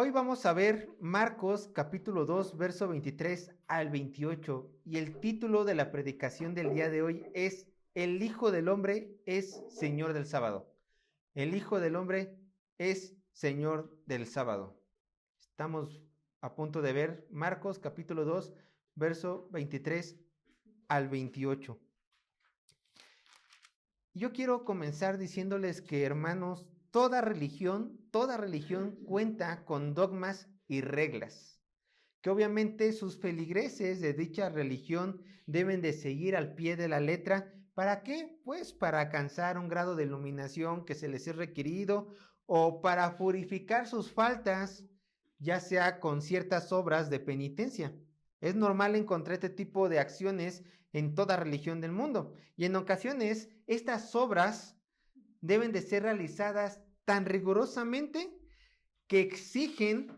Hoy vamos a ver Marcos capítulo 2, verso 23 al 28, y el título de la predicación del día de hoy es El Hijo del Hombre es Señor del Sábado. El Hijo del Hombre es Señor del Sábado. Estamos a punto de ver Marcos capítulo 2, verso 23 al 28. Yo quiero comenzar diciéndoles que, hermanos, toda religión cuenta con dogmas y reglas, que obviamente sus feligreses de dicha religión deben de seguir al pie de la letra. ¿Para qué? Pues para alcanzar un grado de iluminación que se les es requerido, o para purificar sus faltas, ya sea con ciertas obras de penitencia. Es normal encontrar este tipo de acciones en toda religión del mundo, y en ocasiones estas obras deben de ser realizadas tan rigurosamente que exigen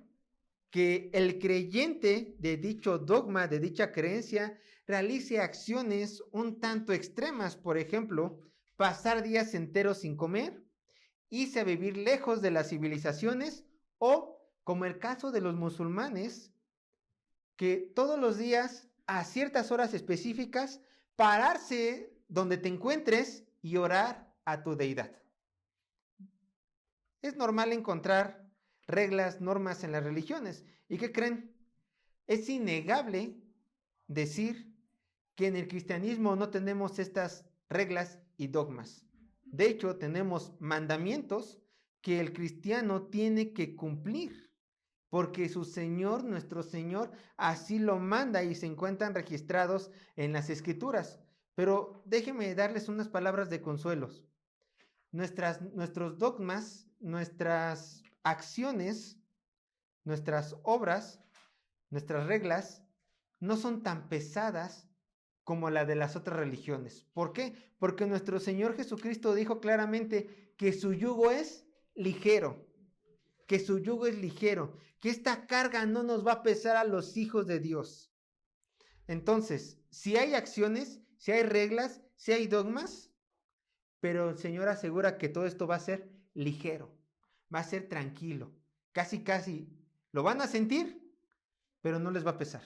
que el creyente de dicho dogma, de dicha creencia, realice acciones un tanto extremas. Por ejemplo, pasar días enteros sin comer, irse a vivir lejos de las civilizaciones, o, como el caso de los musulmanes, que todos los días, a ciertas horas específicas, pararse donde te encuentres y orar a tu deidad. Es normal encontrar reglas, normas en las religiones. ¿Y qué creen? Es innegable decir que en el cristianismo no tenemos estas reglas y dogmas. De hecho, tenemos mandamientos que el cristiano tiene que cumplir, porque su Señor, nuestro Señor, así lo manda y se encuentran registrados en las Escrituras. Pero déjenme darles unas palabras de consuelos. Nuestros dogmas, nuestras acciones, nuestras obras, nuestras reglas no son tan pesadas como la de las otras religiones. ¿Por qué? Porque nuestro Señor Jesucristo dijo claramente que su yugo es ligero, que esta carga no nos va a pesar a los hijos de Dios. Entonces, si hay acciones, si hay reglas, si hay dogmas, pero el Señor asegura que todo esto va a ser ligero, va a ser tranquilo, casi lo van a sentir, pero no les va a pesar.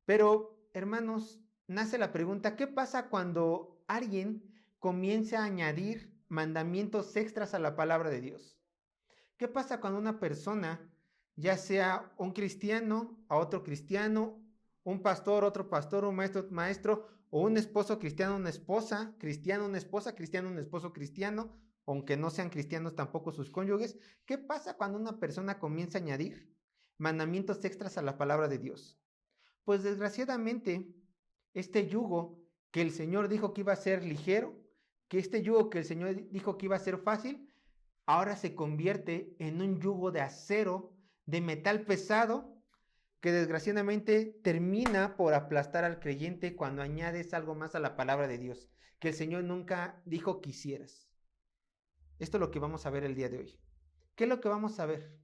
Pero, hermanos, nace la pregunta: ¿qué pasa cuando alguien comienza a añadir mandamientos extras a la palabra de Dios? ¿Qué pasa cuando una persona, ya sea un cristiano a otro cristiano, un pastor, otro pastor, un maestro, o un esposo cristiano, una esposa cristiana, una esposa cristiana, un esposo cristiano, aunque no sean cristianos tampoco sus cónyuges? ¿Qué pasa cuando una persona comienza a añadir mandamientos extras a la palabra de Dios? Pues desgraciadamente, este yugo que el Señor dijo que iba a ser ligero, que este yugo que el Señor dijo que iba a ser fácil, ahora se convierte en un yugo de acero, de metal pesado, que desgraciadamente termina por aplastar al creyente cuando añades algo más a la palabra de Dios, que el Señor nunca dijo que hicieras. Esto es lo que vamos a ver el día de hoy. ¿Qué es lo que vamos a ver?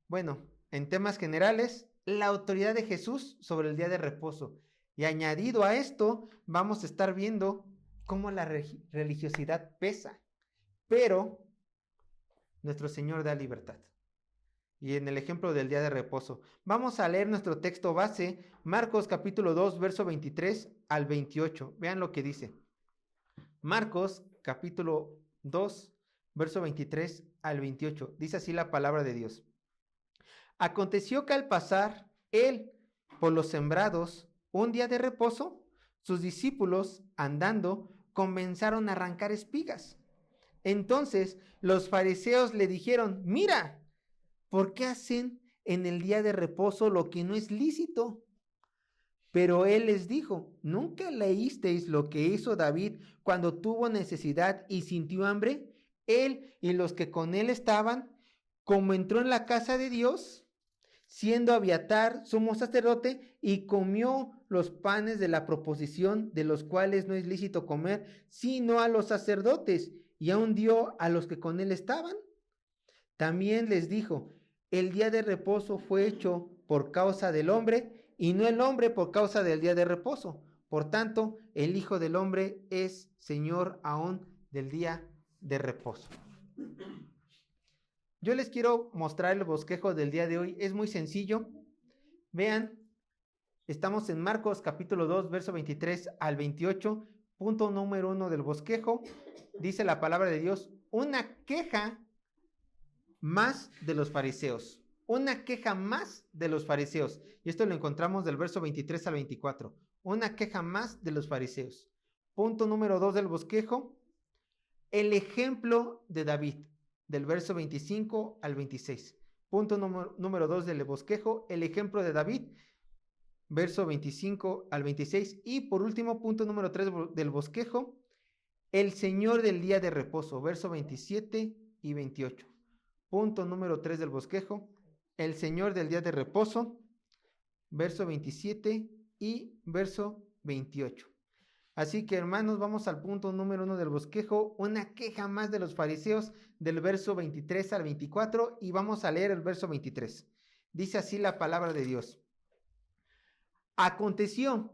Bueno, en temas generales, la autoridad de Jesús sobre el día de reposo. Y añadido a esto, vamos a estar viendo cómo la religiosidad pesa, pero nuestro Señor da libertad. Y en el ejemplo del día de reposo, vamos a leer nuestro texto base, Marcos capítulo 2, verso 23 al 28. Vean lo que dice. Marcos capítulo 2, verso 23 al 28. Dice así la palabra de Dios. Aconteció que al pasar él por los sembrados un día de reposo, sus discípulos, andando, comenzaron a arrancar espigas. Entonces los fariseos le dijeron: mira, ¿por qué hacen en el día de reposo lo que no es lícito? Pero él les dijo: ¿nunca leísteis lo que hizo David cuando tuvo necesidad y sintió hambre? Él y los que con él estaban, como entró en la casa de Dios, siendo Abiatar sumo sacerdote, y comió los panes de la proposición, de los cuales no es lícito comer, sino a los sacerdotes, y aún dio a los que con él estaban. También les dijo: el día de reposo fue hecho por causa del hombre, y no el hombre por causa del día de reposo. Por tanto, el Hijo del Hombre es Señor aún del día de reposo. Yo les quiero mostrar el bosquejo del día de hoy. Es muy sencillo. Vean, estamos en Marcos capítulo 2, verso 23 al 28. Punto número 1 del bosquejo. Dice la palabra de Dios, una queja más de los fariseos. Una queja más de los fariseos. Y esto lo encontramos del verso 23 al 24. Una queja más de los fariseos. Punto número 2 del bosquejo. El ejemplo de David. Del verso 25 al 26. Punto número 2 del bosquejo. El ejemplo de David. Verso 25 al 26. Y por último, punto número 3 del bosquejo. El Señor del día de reposo. Verso 27 y 28. Punto número 3 del bosquejo. El Señor del día de reposo. Verso 27 y verso 28. Así que, hermanos, vamos al punto número 1 del bosquejo. Una queja más de los fariseos del verso 23 al 24. Y vamos a leer el verso 23. Dice así la palabra de Dios. Aconteció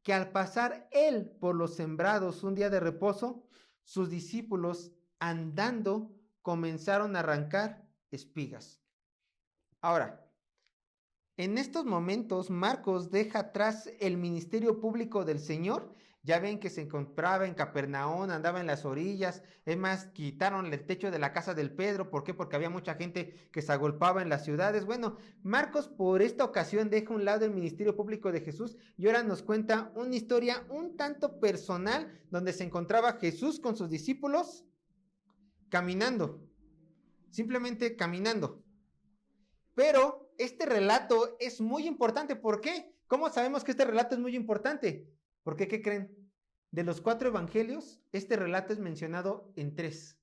que al pasar él por los sembrados un día de reposo, sus discípulos andando comenzaron a arrancar espigas. Ahora, en estos momentos Marcos deja atrás el ministerio público del Señor. Ya ven que se encontraba en Capernaum, andaba en las orillas. Es más, quitaron el techo de la casa del Pedro. ¿Por qué? Porque había mucha gente que se agolpaba en las ciudades. Bueno, Marcos por esta ocasión deja a un lado el ministerio público de Jesús y ahora nos cuenta una historia un tanto personal donde se encontraba Jesús con sus discípulos caminando. Simplemente caminando. Pero este relato es muy importante. ¿Por qué? ¿Cómo sabemos que este relato es muy importante? Porque, ¿qué creen? De los 4 evangelios, este relato es mencionado en 3.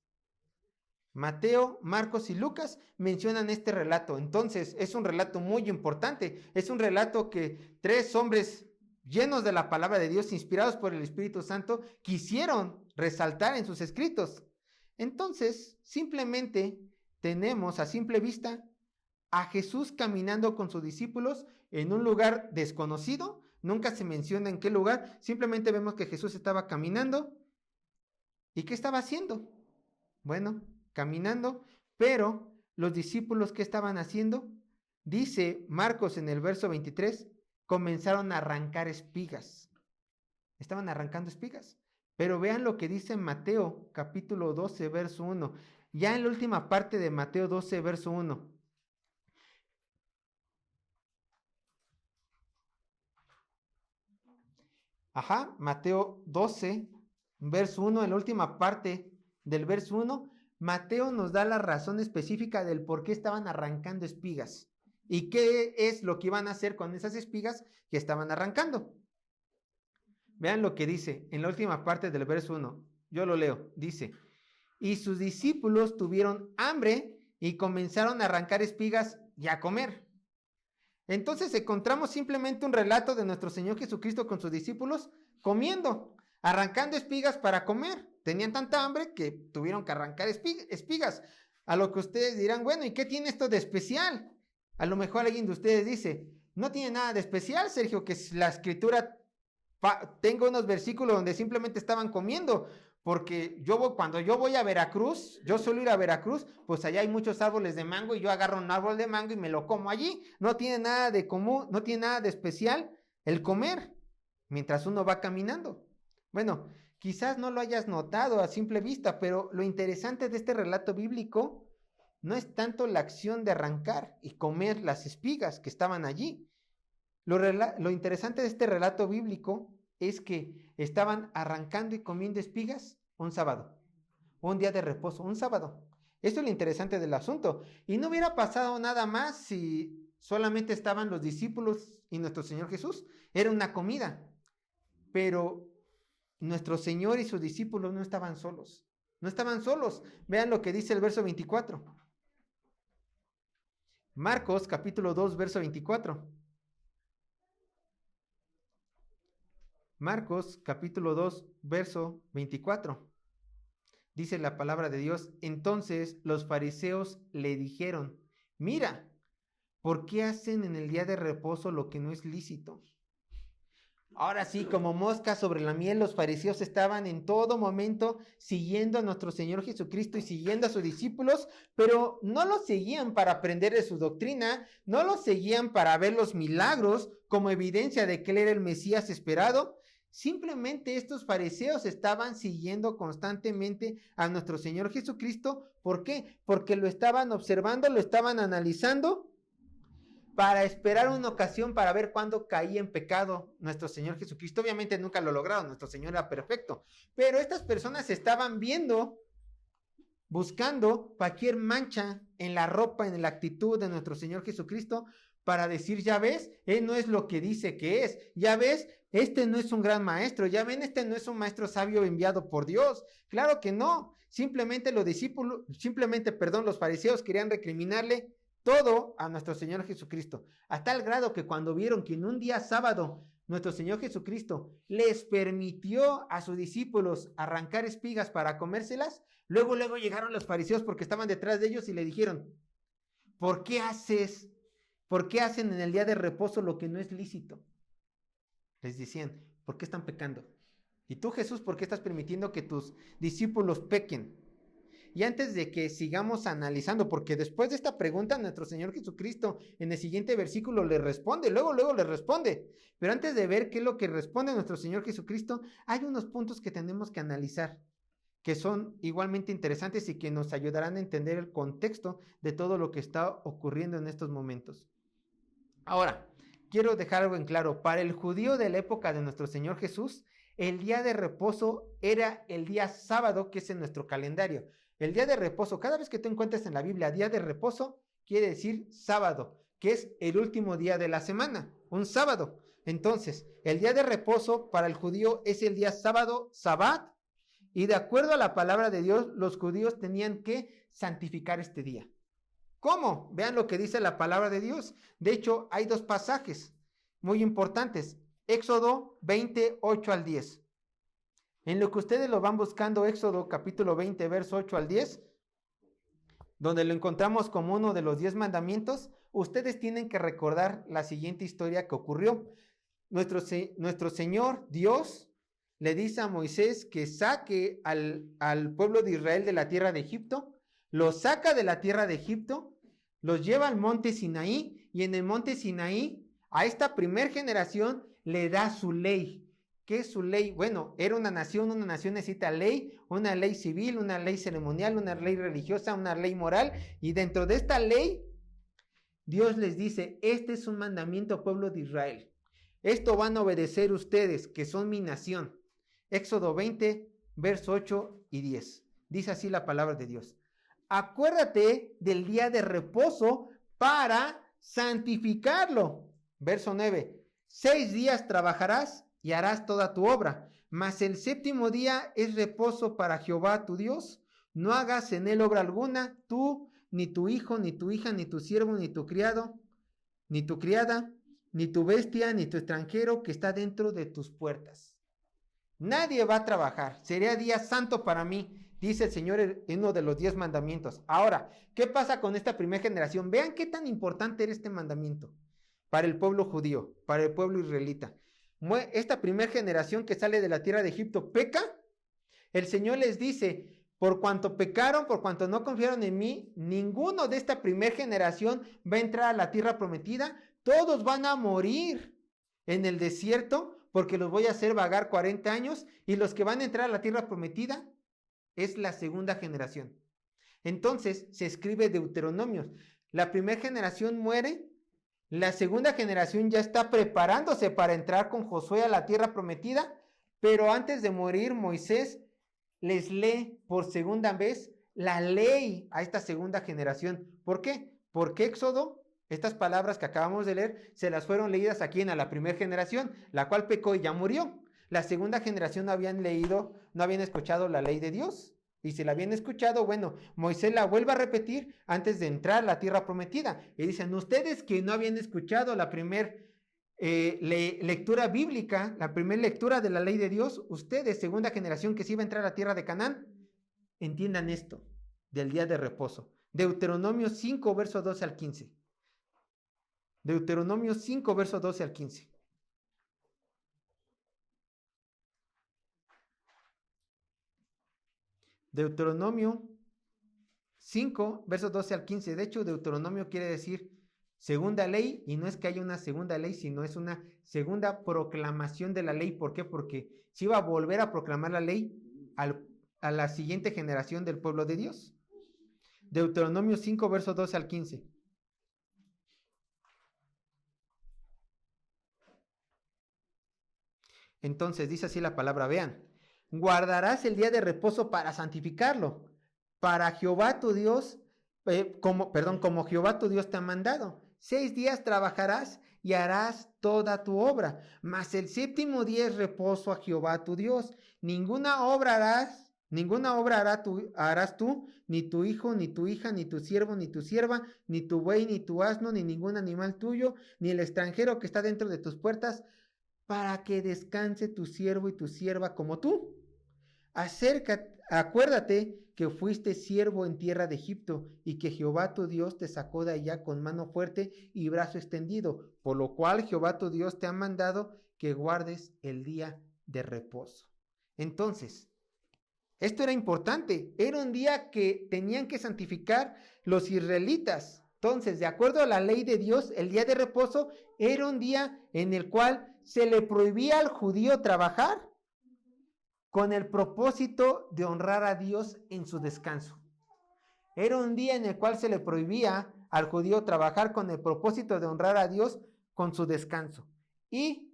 Mateo, Marcos y Lucas mencionan este relato. Entonces, es un relato muy importante. Es un relato que 3 hombres llenos de la palabra de Dios, inspirados por el Espíritu Santo, quisieron resaltar en sus escritos. Entonces, simplemente tenemos a simple vista a Jesús caminando con sus discípulos en un lugar desconocido. Nunca se menciona en qué lugar. Simplemente vemos que Jesús estaba caminando. ¿Y qué estaba haciendo? Bueno, caminando. Pero los discípulos, ¿qué estaban haciendo? Dice Marcos en el verso 23, comenzaron a arrancar espigas. Estaban arrancando espigas. Pero vean lo que dice Mateo capítulo 12, verso 1. Ya en la última parte de Mateo 12, verso 1. Mateo 12, verso 1, en la última parte del verso 1, Mateo nos da la razón específica del por qué estaban arrancando espigas y qué es lo que iban a hacer con esas espigas que estaban arrancando. Vean lo que dice en la última parte del verso 1, yo lo leo, dice, y sus discípulos tuvieron hambre y comenzaron a arrancar espigas y a comer. Entonces encontramos simplemente un relato de nuestro Señor Jesucristo con sus discípulos comiendo, arrancando espigas para comer. Tenían tanta hambre que tuvieron que arrancar espigas. A lo que ustedes dirán, bueno, ¿y qué tiene esto de especial? A lo mejor alguien de ustedes dice, no tiene nada de especial, Sergio, que la escritura tenga unos versículos donde simplemente estaban comiendo. Porque cuando yo voy a Veracruz, yo suelo ir a Veracruz, pues allá hay muchos árboles de mango y yo agarro un árbol de mango y me lo como allí. No tiene nada de común, no tiene nada de especial el comer mientras uno va caminando. Bueno, quizás no lo hayas notado a simple vista, pero lo interesante de este relato bíblico no es tanto la acción de arrancar y comer las espigas que estaban allí. Lo interesante de este relato bíblico es que estaban arrancando y comiendo espigas un sábado, un día de reposo, un sábado. Esto es lo interesante del asunto. Y no hubiera pasado nada más si solamente estaban los discípulos y nuestro Señor Jesús. Era una comida. Pero nuestro Señor y sus discípulos no estaban solos. No estaban solos. Vean lo que dice el verso 24. Marcos capítulo 2, verso 24. Marcos capítulo 2, verso 24. Dice la palabra de Dios, entonces los fariseos le dijeron, mira, ¿por qué hacen en el día de reposo lo que no es lícito? Ahora sí, como moscas sobre la miel, los fariseos estaban en todo momento siguiendo a nuestro Señor Jesucristo y siguiendo a sus discípulos, pero no los seguían para aprender de su doctrina, no los seguían para ver los milagros como evidencia de que Él era el Mesías esperado. Simplemente estos fariseos estaban siguiendo constantemente a nuestro Señor Jesucristo. ¿Por qué? Porque lo estaban observando, lo estaban analizando para esperar una ocasión para ver cuándo caía en pecado nuestro Señor Jesucristo. Obviamente nunca lo lograron, nuestro Señor era perfecto, pero estas personas estaban viendo, buscando cualquier mancha en la ropa, en la actitud de nuestro Señor Jesucristo, para decir, ya ves, Él no es lo que dice que es, ya ves, este no es un gran maestro, ya ven, este no es un maestro sabio enviado por Dios. Claro que no, simplemente los fariseos querían recriminarle todo a nuestro Señor Jesucristo, a tal grado que cuando vieron que en un día sábado nuestro Señor Jesucristo les permitió a sus discípulos arrancar espigas para comérselas, luego llegaron los fariseos porque estaban detrás de ellos y le dijeron, ¿por qué hacen en el día de reposo lo que no es lícito? Les decían, ¿por qué están pecando? Y tú, Jesús, ¿por qué estás permitiendo que tus discípulos pequen? Y antes de que sigamos analizando, porque después de esta pregunta nuestro Señor Jesucristo en el siguiente versículo le responde, luego le responde. Pero antes de ver qué es lo que responde nuestro Señor Jesucristo, hay unos puntos que tenemos que analizar, que son igualmente interesantes y que nos ayudarán a entender el contexto de todo lo que está ocurriendo en estos momentos. Ahora, quiero dejar algo en claro. Para el judío de la época de nuestro Señor Jesús, el día de reposo era el día sábado, que es en nuestro calendario. El día de reposo, cada vez que tú encuentres en la Biblia día de reposo, quiere decir sábado, que es el último día de la semana, un sábado. Entonces, el día de reposo para el judío es el día sábado, Sabbat, y de acuerdo a la palabra de Dios, los judíos tenían que santificar este día. ¿Cómo? Vean lo que dice la palabra de Dios. De hecho, hay dos pasajes muy importantes. Éxodo 20, 8 al 10. En lo que ustedes lo van buscando, Éxodo capítulo 20, verso 8 al 10, donde lo encontramos como uno de los 10 mandamientos, ustedes tienen que recordar la siguiente historia que ocurrió. Nuestro Señor Dios le dice a Moisés que saque al pueblo de Israel de la tierra de Egipto, los saca de la tierra de Egipto, los lleva al monte Sinaí, y en el monte Sinaí a esta primer generación le da su ley. ¿Qué es su ley? Bueno, era una nación necesita ley, una ley civil, una ley ceremonial, una ley religiosa, una ley moral, y dentro de esta ley, Dios les dice, este es un mandamiento, pueblo de Israel. Esto van a obedecer ustedes, que son mi nación. Éxodo 20, verso 8 y 10. Dice así la palabra de Dios. Acuérdate del día de reposo para santificarlo. Verso 9. 6 días trabajarás y harás toda tu obra, mas el séptimo día es reposo para Jehová tu Dios. No hagas en él obra alguna, tú, ni tu hijo, ni tu hija, ni tu siervo, ni tu criado, ni tu criada, ni tu bestia, ni tu extranjero que está dentro de tus puertas. Nadie va a trabajar, sería día santo para mí, dice el Señor en uno de los 10 mandamientos. Ahora, ¿qué pasa con esta primera generación? Vean qué tan importante era este mandamiento para el pueblo judío, para el pueblo israelita. Esta primera generación que sale de la tierra de Egipto peca. El Señor les dice, por cuanto pecaron, por cuanto no confiaron en mí, ninguno de esta primera generación va a entrar a la tierra prometida. Todos van a morir en el desierto porque los voy a hacer vagar 40 años, y los que van a entrar a la tierra prometida es la segunda generación. Entonces se escribe Deuteronomios. La primera generación muere, la segunda generación ya está preparándose para entrar con Josué a la tierra prometida, pero antes de morir Moisés les lee por segunda vez la ley a esta segunda generación. ¿Por qué? Porque Éxodo, estas palabras que acabamos de leer, se las fueron leídas a quien, a la primera generación, la cual pecó y ya murió. La segunda generación no habían leído, no habían escuchado la ley de Dios. Y si la habían escuchado, bueno, Moisés la vuelve a repetir antes de entrar a la tierra prometida. Y dicen, ustedes que no habían escuchado la primera lectura bíblica, la primera lectura de la ley de Dios, ustedes, segunda generación que se iba a entrar a la tierra de Canaán, entiendan esto del día de reposo. Deuteronomio 5, verso 12 al 15. Deuteronomio 5, verso 12 al 15. Deuteronomio 5, versos 12 al 15. De hecho, Deuteronomio quiere decir segunda ley, y no es que haya una segunda ley, sino es una segunda proclamación de la ley. ¿Por qué? Porque se iba a volver a proclamar la ley a la siguiente generación del pueblo de Dios. Deuteronomio 5, versos 12 al 15. Entonces dice así la palabra, vean: guardarás el día de reposo para santificarlo, para Jehová tu Dios, como Jehová tu Dios te ha mandado. 6 días trabajarás y harás toda tu obra, mas el séptimo día es reposo a Jehová tu Dios. Ninguna obra harás tú, ni tu hijo, ni tu hija, ni tu siervo, ni tu sierva, ni tu buey, ni tu asno, ni ningún animal tuyo, ni el extranjero que está dentro de tus puertas, para que descanse tu siervo y tu sierva como tú. Acuérdate que fuiste siervo en tierra de Egipto, y que Jehová tu Dios te sacó de allá con mano fuerte y brazo extendido, por lo cual Jehová tu Dios te ha mandado que guardes el día de reposo. Entonces, esto era importante, era un día que tenían que santificar los israelitas. Entonces, de acuerdo a la ley de Dios, el día de reposo era un día en el cual se le prohibía al judío trabajar con el propósito de honrar a Dios en su descanso. Era un día en el cual se le prohibía al judío trabajar con el propósito de honrar a Dios con su descanso. Y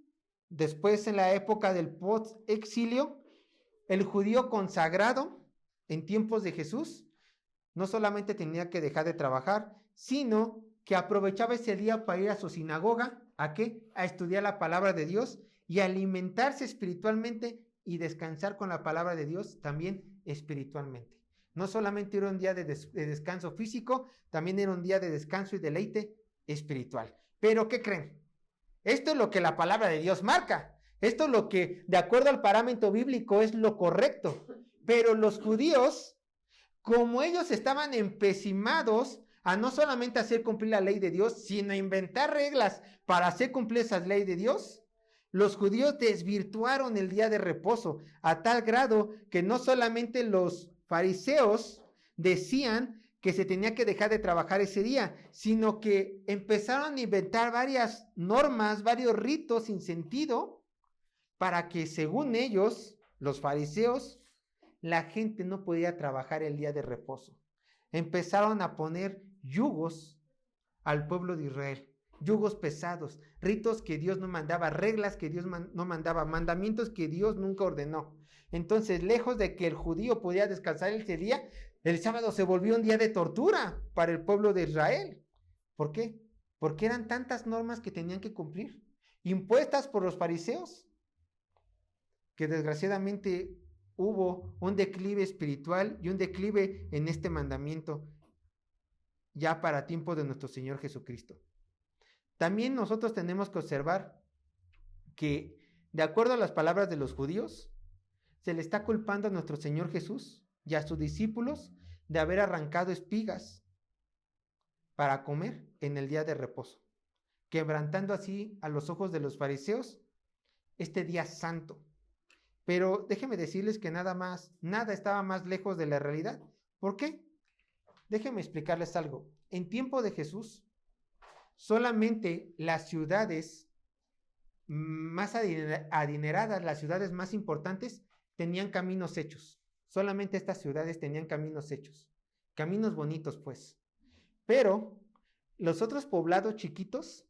después, en la época del post-exilio, el judío consagrado en tiempos de Jesús no solamente tenía que dejar de trabajar, sino que aprovechaba ese día para ir a su sinagoga. ¿A qué? A estudiar la palabra de Dios y alimentarse espiritualmente y descansar con la palabra de Dios también espiritualmente. No solamente era un día de descanso físico, también era un día de descanso y deleite espiritual. Pero ¿qué creen? Esto es lo que la palabra de Dios marca. Esto es lo que, de acuerdo al parámetro bíblico, es lo correcto. Pero los judíos, como ellos estaban empecimados a no solamente hacer cumplir la ley de Dios, sino a inventar reglas para hacer cumplir esa ley de Dios, los judíos desvirtuaron el día de reposo a tal grado que no solamente los fariseos decían que se tenía que dejar de trabajar ese día, sino que empezaron a inventar varias normas, varios ritos sin sentido, para que, según ellos, los fariseos, la gente no podía trabajar el día de reposo. Empezaron a poner yugos al pueblo de Israel, yugos pesados, ritos que Dios no mandaba, reglas que Dios no mandaba, mandamientos que Dios nunca ordenó. Entonces, lejos de que el judío podía descansar ese día, el sábado se volvió un día de tortura para el pueblo de Israel. ¿Por qué? Porque eran tantas normas que tenían que cumplir, impuestas por los fariseos, que desgraciadamente hubo un declive espiritual y un declive en este mandamiento ya para tiempo de nuestro Señor Jesucristo. También nosotros tenemos que observar que, de acuerdo a las palabras de los judíos, se le está culpando a nuestro Señor Jesús y a sus discípulos de haber arrancado espigas para comer en el día de reposo, quebrantando así a los ojos de los fariseos este día santo. Pero déjenme decirles que nada estaba más lejos de la realidad. ¿Por qué? Déjenme explicarles algo. En tiempo de Jesús, solamente las ciudades más adineradas, las ciudades más importantes, tenían caminos hechos. Solamente estas ciudades tenían caminos hechos. Caminos bonitos, pues. Pero los otros poblados chiquitos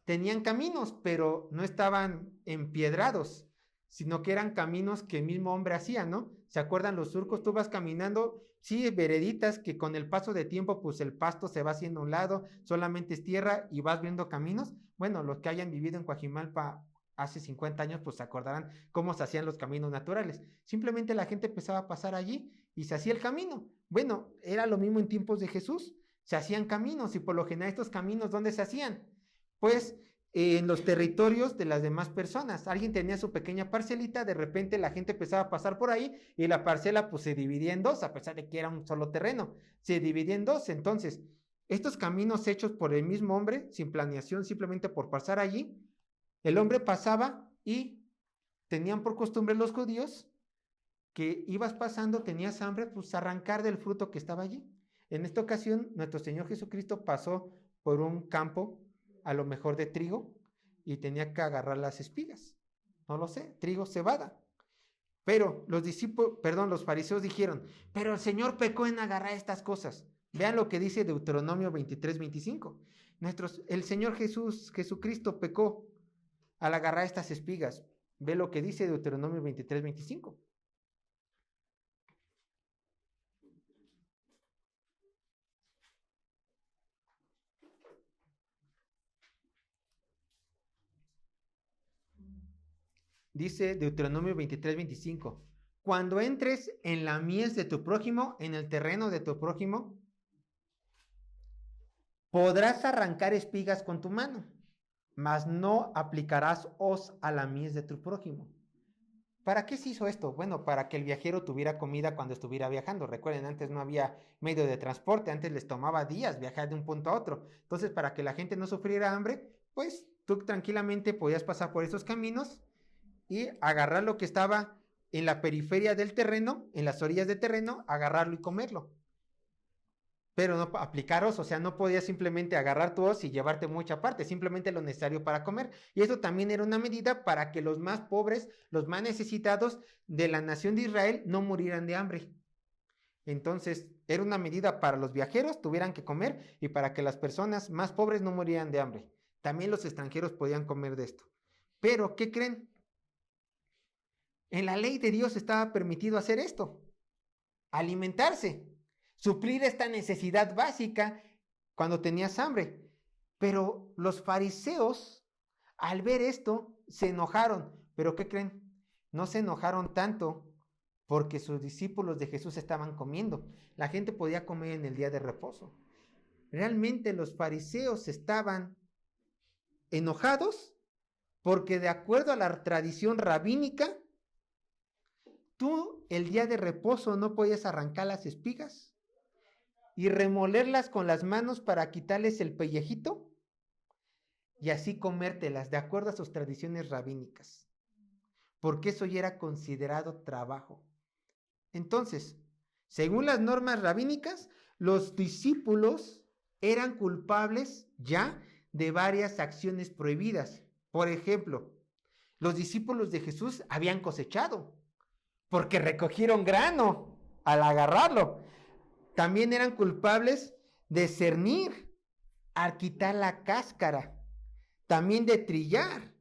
tenían caminos, pero no estaban empiedrados, sino que eran caminos que el mismo hombre hacía, ¿no? ¿Se acuerdan los surcos? Tú vas caminando, sí, vereditas que con el paso de tiempo, pues el pasto se va haciendo a un lado, solamente es tierra y vas viendo caminos. Bueno, los que hayan vivido en Coajimalpa hace 50 años, pues se acordarán cómo se hacían los caminos naturales. Simplemente la gente empezaba a pasar allí y se hacía el camino. Bueno, era lo mismo en tiempos de Jesús. Se hacían caminos y por lo general estos caminos, ¿dónde se hacían? Pues en los territorios de las demás personas. Alguien tenía su pequeña parcelita, de repente la gente empezaba a pasar por ahí y la parcela pues se dividía en dos, a pesar de que era un solo terreno, se dividía en dos. Entonces, estos caminos hechos por el mismo hombre, sin planeación, simplemente por pasar allí, el hombre pasaba y tenían por costumbre los judíos que ibas pasando, tenías hambre, pues arrancar del fruto que estaba allí. En esta ocasión, nuestro Señor Jesucristo pasó por un campo, a lo mejor de trigo, y tenía que agarrar las espigas. No lo sé, trigo, cebada. Pero los fariseos dijeron, pero el Señor pecó en agarrar estas cosas. Vean lo que dice Deuteronomio 23:25. El Señor Jesucristo pecó al agarrar estas espigas. Ve lo que dice Deuteronomio 23:25. Dice Deuteronomio 23:25. Cuando entres en la mies de tu prójimo, en el terreno de tu prójimo, podrás arrancar espigas con tu mano, mas no aplicarás hoz a la mies de tu prójimo. ¿Para qué se hizo esto? Bueno, para que el viajero tuviera comida cuando estuviera viajando. Recuerden, antes no había medio de transporte, antes les tomaba días viajar de un punto a otro. Entonces, para que la gente no sufriera hambre, pues tú tranquilamente podías pasar por esos caminos y agarrar lo que estaba en la periferia del terreno, en las orillas del terreno, agarrarlo y comerlo. Pero no aplicaros, o sea, no podías simplemente agarrar tu hoz y llevarte mucha parte, simplemente lo necesario para comer. Y eso también era una medida para que los más pobres, los más necesitados de la nación de Israel no murieran de hambre. Entonces, era una medida para los viajeros, tuvieran que comer, y para que las personas más pobres no murieran de hambre. También los extranjeros podían comer de esto. Pero, ¿qué creen? En la ley de Dios estaba permitido hacer esto, alimentarse, suplir esta necesidad básica cuando tenías hambre. Pero los fariseos, al ver esto, se enojaron. ¿Pero qué creen? No se enojaron tanto porque sus discípulos de Jesús estaban comiendo. La gente podía comer en el día de reposo. Realmente los fariseos estaban enojados porque, de acuerdo a la tradición rabínica, tú el día de reposo no podías arrancar las espigas y remolerlas con las manos para quitarles el pellejito y así comértelas de acuerdo a sus tradiciones rabínicas, porque eso ya era considerado trabajo. Entonces, según las normas rabínicas, los discípulos eran culpables ya de varias acciones prohibidas. Por ejemplo, los discípulos de Jesús habían cosechado porque recogieron grano al agarrarlo. También eran culpables de cernir al quitar la cáscara, también de trillar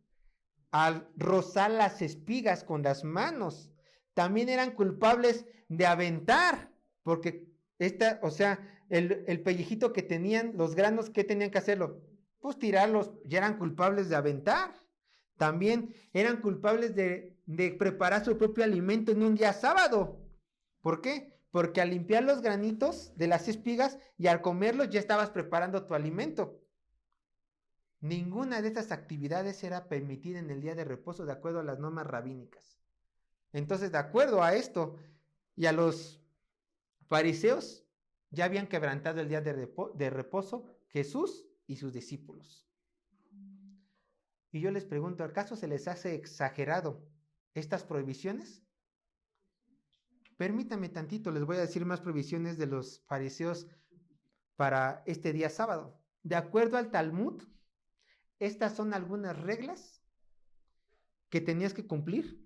al rozar las espigas con las manos. También eran culpables de aventar, porque el pellejito que tenían, los granos, ¿qué tenían que hacerlo? Pues tirarlos, ya eran culpables de aventar. También eran culpables de preparar su propio alimento en un día sábado. ¿Por qué? Porque al limpiar los granitos de las espigas y al comerlos ya estabas preparando tu alimento. Ninguna de estas actividades era permitida en el día de reposo de acuerdo a las normas rabínicas. Entonces, de acuerdo a esto y a los fariseos, ya habían quebrantado el día de reposo Jesús y sus discípulos. Y yo les pregunto, ¿acaso se les hace exagerado estas prohibiciones? Permítanme tantito, les voy a decir más prohibiciones de los fariseos para este día sábado. De acuerdo al Talmud, estas son algunas reglas que tenías que cumplir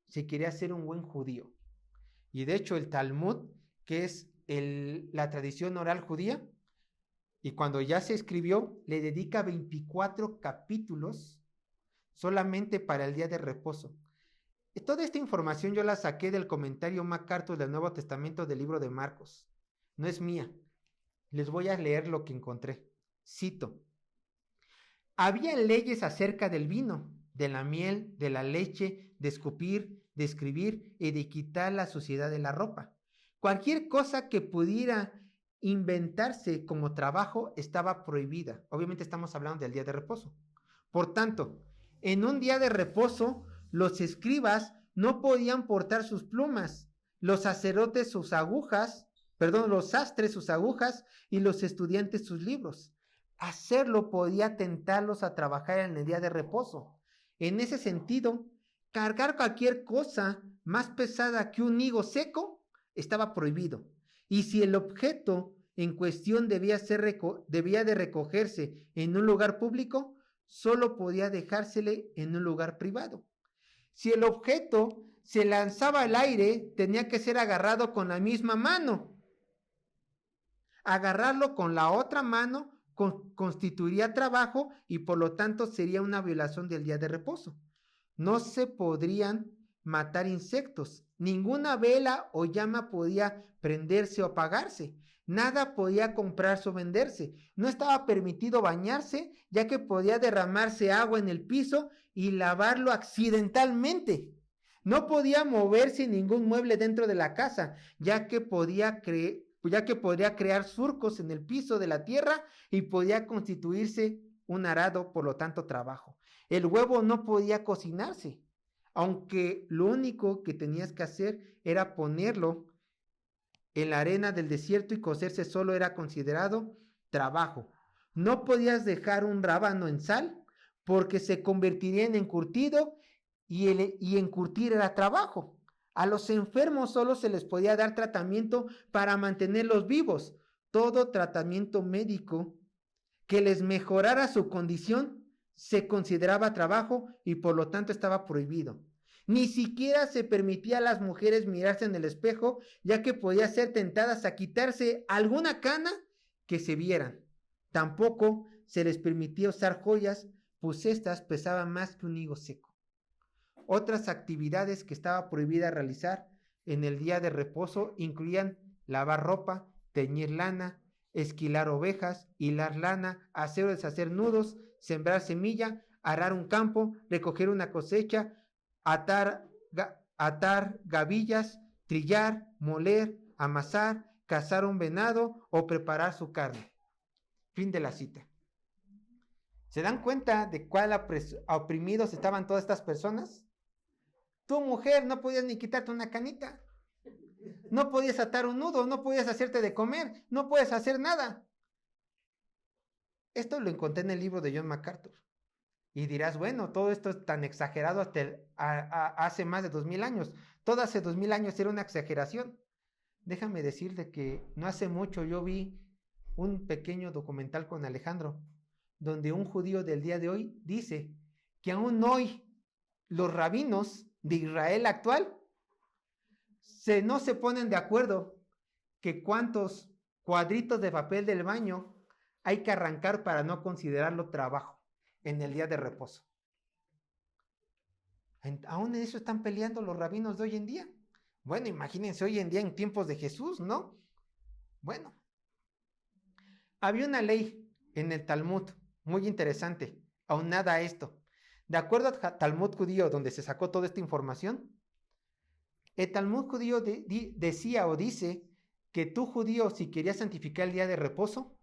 si querías ser un buen judío. Y de hecho el Talmud, que es la tradición oral judía, y cuando ya se escribió, le dedica 24 capítulos solamente para el día de reposo. Y toda esta información yo la saqué del comentario MacArthur del Nuevo Testamento del libro de Marcos. No es mía. Les voy a leer lo que encontré. Cito: había leyes acerca del vino, de la miel, de la leche, de escupir, de escribir y de quitar la suciedad de la ropa. Cualquier cosa que pudiera inventarse como trabajo estaba prohibida. Obviamente estamos hablando del día de reposo. Por tanto, en un día de reposo, los escribas no podían portar sus plumas, los sacerdotes sus agujas, los sastres sus agujas y los estudiantes sus libros. Hacerlo podía tentarlos a trabajar en el día de reposo. En ese sentido, cargar cualquier cosa más pesada que un higo seco estaba prohibido. Y si el objeto en cuestión debía de recogerse en un lugar público, solo podía dejársele en un lugar privado. Si el objeto se lanzaba al aire, tenía que ser agarrado con la misma mano. Agarrarlo con la otra mano constituiría trabajo y por lo tanto sería una violación del día de reposo. No se podrían matar insectos. Ninguna vela o llama podía prenderse o apagarse. Nada podía comprarse o venderse. No estaba permitido bañarse, ya que podía derramarse agua en el piso y lavarlo accidentalmente. No podía moverse ningún mueble dentro de la casa, ya que podría crear surcos en el piso de la tierra y podía constituirse un arado, por lo tanto trabajo. El huevo no podía cocinarse, aunque lo único que tenías que hacer era ponerlo en la arena del desierto y cocerse solo era considerado trabajo. No podías dejar un rábano en sal porque se convertiría en encurtido y encurtir era trabajo. A los enfermos solo se les podía dar tratamiento para mantenerlos vivos. Todo tratamiento médico que les mejorara su condición se consideraba trabajo y por lo tanto estaba prohibido. Ni siquiera se permitía a las mujeres mirarse en el espejo, ya que podían ser tentadas a quitarse alguna cana que se vieran. Tampoco se les permitía usar joyas, pues estas pesaban más que un higo seco. Otras actividades que estaba prohibida realizar en el día de reposo incluían lavar ropa, teñir lana, esquilar ovejas, hilar lana, hacer o deshacer nudos, sembrar semilla, arar un campo, recoger una cosecha, atar gavillas, trillar, moler, amasar, cazar un venado o preparar su carne. Fin de la cita. ¿Se dan cuenta de cuál oprimidos estaban todas estas personas? Tu mujer no podías ni quitarte una canita. No podías atar un nudo, no podías hacerte de comer, no puedes hacer nada. Esto lo encontré en el libro de John MacArthur. Y dirás, bueno, todo esto es tan exagerado hasta hace más de 2000 años. Todo hace 2000 años era una exageración. Déjame decirte que no hace mucho yo vi un pequeño documental con Alejandro, donde un judío del día de hoy dice que aún hoy los rabinos de Israel actual no se ponen de acuerdo que cuántos cuadritos de papel del baño hay que arrancar para no considerarlo trabajo en el día de reposo. Aún en eso están peleando los rabinos de hoy en día. Bueno, imagínense hoy en día en tiempos de Jesús, ¿no? Bueno, había una ley en el Talmud muy interesante, aunada a esto. De acuerdo al Talmud judío, donde se sacó toda esta información, el Talmud judío decía o dice que tú, judío, si querías santificar el día de reposo,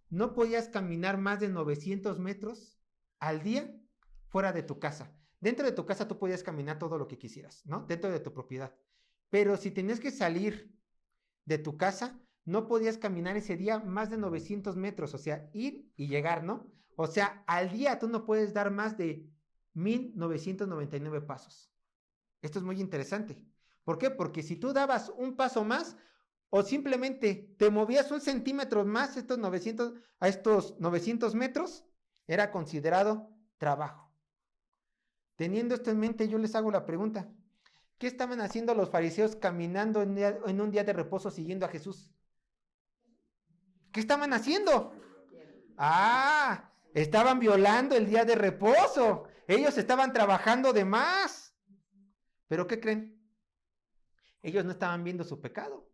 no podías caminar más de 900 metros al día fuera de tu casa. Dentro de tu casa tú podías caminar todo lo que quisieras, ¿no? Dentro de tu propiedad. Pero si tenías que salir de tu casa, no podías caminar ese día más de 900 metros, o sea, ir y llegar, ¿no? O sea, al día tú no puedes dar más de 1999 pasos. Esto es muy interesante. ¿Por qué? Porque si tú dabas un paso más o simplemente te movías un centímetro más a estos 900 metros, era considerado trabajo. Teniendo esto en mente, yo les hago la pregunta. ¿Qué estaban haciendo los fariseos caminando en un día de reposo siguiendo a Jesús? ¿Qué estaban haciendo? Estaban violando el día de reposo. Ellos estaban trabajando de más. ¿Pero qué creen? Ellos no estaban viendo su pecado.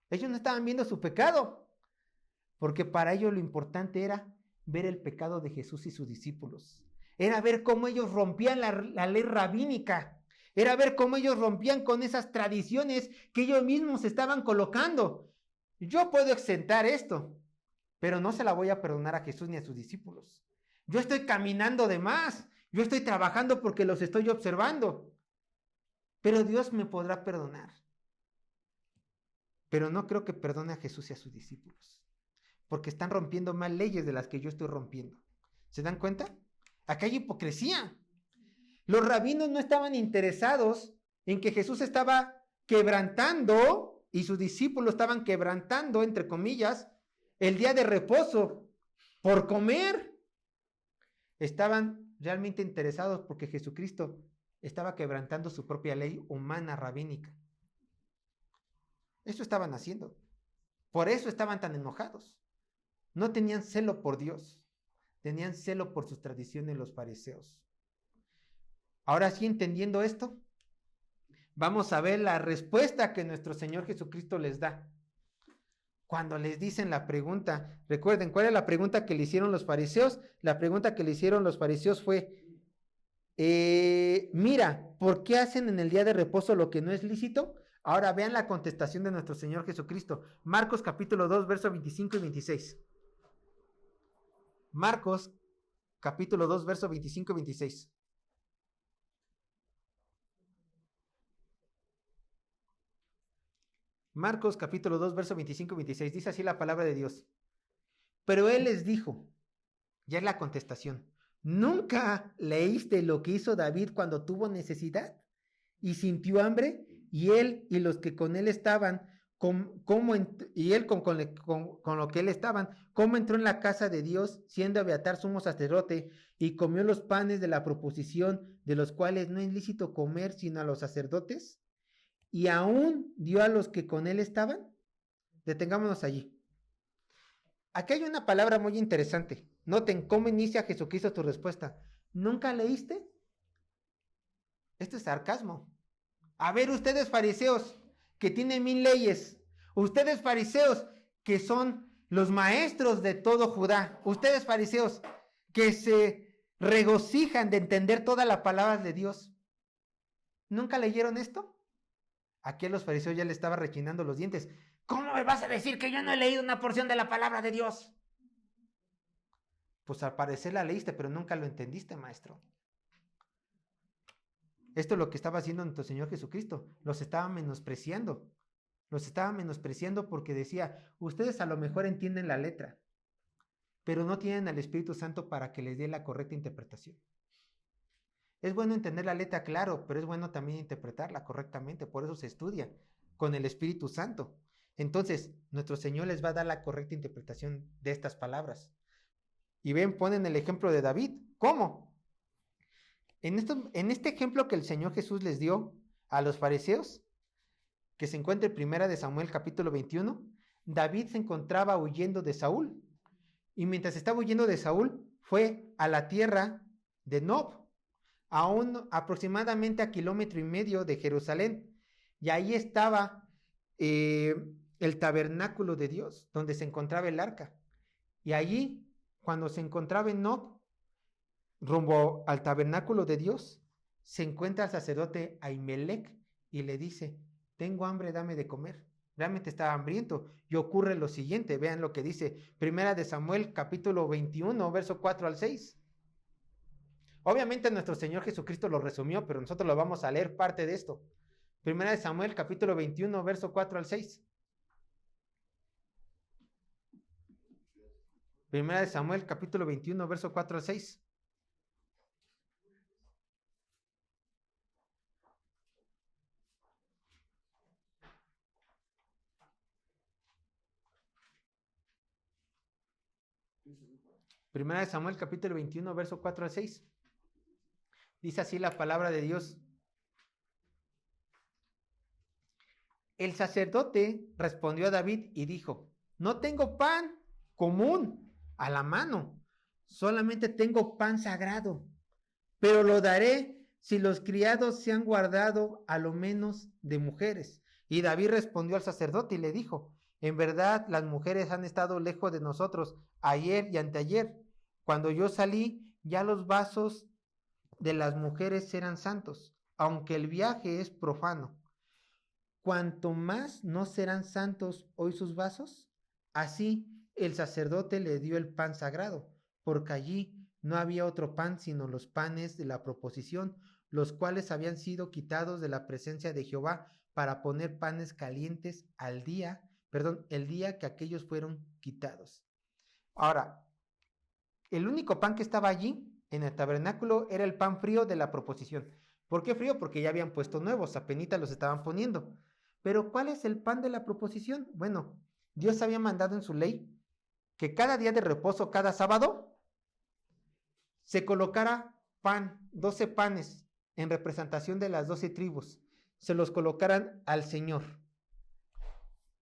Ellos no estaban viendo su pecado. Porque para ellos lo importante era ver el pecado de Jesús y sus discípulos. Era ver cómo ellos rompían la ley rabínica. Era ver cómo ellos rompían con esas tradiciones que ellos mismos estaban colocando. Yo puedo exentar esto, pero no se la voy a perdonar a Jesús ni a sus discípulos. Yo estoy caminando de más. Yo estoy trabajando porque los estoy observando. Pero Dios me podrá perdonar. Pero no creo que perdone a Jesús y a sus discípulos. Porque están rompiendo más leyes de las que yo estoy rompiendo. ¿Se dan cuenta? Acá hay hipocresía. Los rabinos no estaban interesados en que Jesús estaba quebrantando y sus discípulos estaban quebrantando, entre comillas, el día de reposo por comer. Estaban realmente interesados porque Jesucristo estaba quebrantando su propia ley humana rabínica. Eso estaban haciendo. Por eso estaban tan enojados. No tenían celo por Dios, tenían celo por sus tradiciones los fariseos. Ahora sí, entendiendo esto, vamos a ver la respuesta que nuestro Señor Jesucristo les da. Cuando les dicen la pregunta, recuerden, ¿cuál es la pregunta que le hicieron los fariseos? La pregunta que le hicieron los fariseos fue, mira, ¿por qué hacen en el día de reposo lo que no es lícito? Ahora vean la contestación de nuestro Señor Jesucristo. Marcos capítulo 2, versos 25 y 26. Marcos capítulo 2, versos 25 y 26. Marcos capítulo 2, versos 25 y 26. Dice así la palabra de Dios. Pero él les dijo, ya es la contestación, ¿nunca leíste lo que hizo David cuando tuvo necesidad y sintió hambre? Y él y los que con él estaban, con lo que él estaban, cómo entró en la casa de Dios, siendo Abiatar sumo sacerdote, y comió los panes de la proposición, de los cuales no es lícito comer sino a los sacerdotes, y aún dio a los que con él estaban. Detengámonos allí. Aquí hay una palabra muy interesante. Noten cómo inicia Jesucristo tu respuesta. ¿Nunca leíste? Esto es sarcasmo. A ver, ustedes fariseos que tienen 1000 leyes, ustedes fariseos que son los maestros de todo Judá, ustedes fariseos que se regocijan de entender todas las palabras de Dios, ¿nunca leyeron esto? Aquí a los fariseos ya le estaba rechinando los dientes. ¿Cómo me vas a decir que yo no he leído una porción de la palabra de Dios? Pues al parecer la leíste, pero nunca lo entendiste, maestro. Esto es lo que estaba haciendo nuestro Señor Jesucristo. Los estaba menospreciando. Los estaba menospreciando porque decía, ustedes a lo mejor entienden la letra, pero no tienen al Espíritu Santo para que les dé la correcta interpretación. Es bueno entender la letra, claro, pero es bueno también interpretarla correctamente. Por eso se estudia con el Espíritu Santo. Entonces, nuestro Señor les va a dar la correcta interpretación de estas palabras. Y ven, ponen el ejemplo de David. ¿Cómo? En este ejemplo que el Señor Jesús les dio a los fariseos, que se encuentra en Primera de Samuel capítulo 21, David se encontraba huyendo de Saúl. Y mientras estaba huyendo de Saúl, fue a la tierra de Nob, aproximadamente a 1,5 kilómetros de Jerusalén. Y ahí estaba el tabernáculo de Dios, donde se encontraba el arca. Y allí, cuando se encontraba en Nob, rumbo al tabernáculo de Dios, se encuentra el sacerdote Ahimelech y le dice, tengo hambre, dame de comer. Realmente estaba hambriento. Y ocurre lo siguiente, vean lo que dice Primera de Samuel capítulo 21, verso 4 al 6. Obviamente nuestro Señor Jesucristo lo resumió, pero nosotros lo vamos a leer parte de esto. Primera de Samuel capítulo 21, verso 4 al 6. Primera de Samuel capítulo 21, verso 4 al 6. Primera de Samuel capítulo 21, verso 4 al 6. Dice así la palabra de Dios. El sacerdote respondió a David y dijo, no tengo pan común a la mano, solamente tengo pan sagrado, pero lo daré si los criados se han guardado a lo menos de mujeres. Y David respondió al sacerdote y le dijo, en verdad las mujeres han estado lejos de nosotros ayer y anteayer. Cuando yo salí, ya los vasos de las mujeres eran santos, aunque el viaje es profano. Cuanto más no serán santos hoy sus vasos. Así el sacerdote le dio el pan sagrado, porque allí no había otro pan sino los panes de la proposición, los cuales habían sido quitados de la presencia de Jehová para poner panes calientes el día que aquellos fueron quitados. Ahora, el único pan que estaba allí en el tabernáculo era el pan frío de la proposición. ¿Por qué frío? Porque ya habían puesto nuevos, apenitas los estaban poniendo. Pero ¿cuál es el pan de la proposición? Bueno, Dios había mandado en su ley que cada día de reposo, cada sábado, se colocara pan, 12 panes, en representación de las 12 tribus. Se los colocaran al Señor.